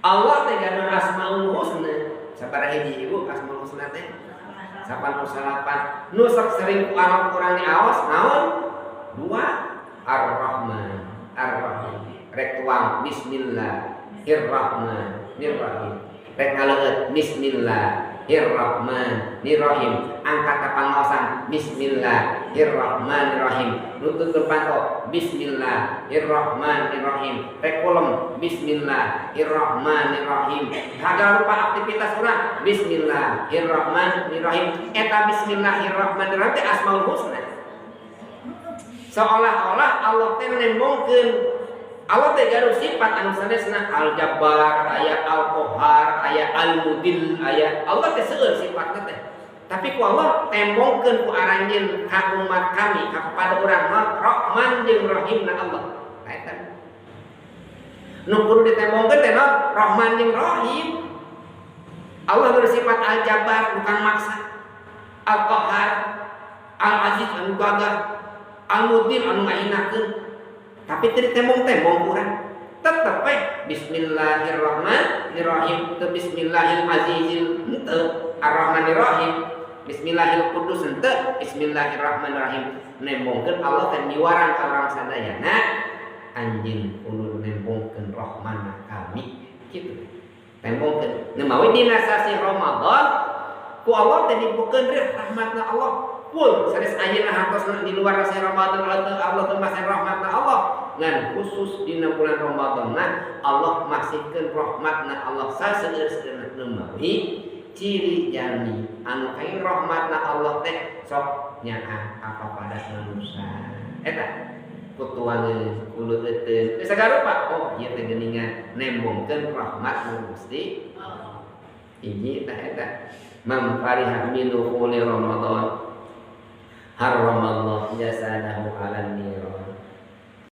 Allah teh gadon asmaul husna. Sabaraha hiji ibu asmaul husna teh? 88. Nu sok sering ku Arab kurang diaos naon? 2 Ar-Rahman, Ar-Rahim. Rek tuang Bismillahirrahmanirrahim. Rek ngaleut Bismillahirrahmanirrahim. Angkat kapangaosan Bismillahirrahmanirrahim. Nutut panto Bismillahirrahmanirrahim. Rek kolom Bismillahirrahmanirrahim. Haga rupa aktivitas urang Bismillahirrahmanirrahim. Eta Bismillahirrahmanirrahim teh asmaul husna. Seolah-olah Allah teh nembongkeun Allah teh gaduh sifat anu sanesna Al-Jabbar, aya Al-Qahhar, aya Al-Mudil, aya Allah teh seueur sifatna teh. Tapi ku Allah tembongkeun ku aranjeun ka umat kami kepada urang Rahman jeung Rahimna Allah. Eta. Nu kudu ditembongkeun teh Rahman jeung Rahim. Allah bersifat Al-Jabbar bukan maksa. Al-Qahhar, Al-Aziz anu gagah, Al-Mudil anu ngahinakeun. Tapi teu tembong-tembong urang. Tetep we Bismillahirrahmanirrahim, teu Bismillahirrahmanirrahim, teu Ar-Rahmanirrahim. Bismillahirqudus teu Bismillahirrahmanirrahim. Nembongkeun Allah teh miwarang ka urang sadayana anjeun ulun nembongkeun Rahman kami kitu. Tembongkeun. Nemawi dina sasi Ramadan ku Allah teh dibukeun rahmatna Allah. Full sanes ayeuna hartos di luar sasi Ramadan Allah teh masih rahmatna Allah. Ngan khusus dina bulan Ramadan Allah masihkeun rahmatna Allah saseueur-seueurna nemawi ciri jani anu kain rahmatna Allah teh sok nyaah apa pada manusia eta kutuangeun ulu euteun teu sagarupa oh ieu teh geuningan nembongkeun rahmat Gusti hiji eta man fariha min Ramadan haramallahu jasadahu 'alan nar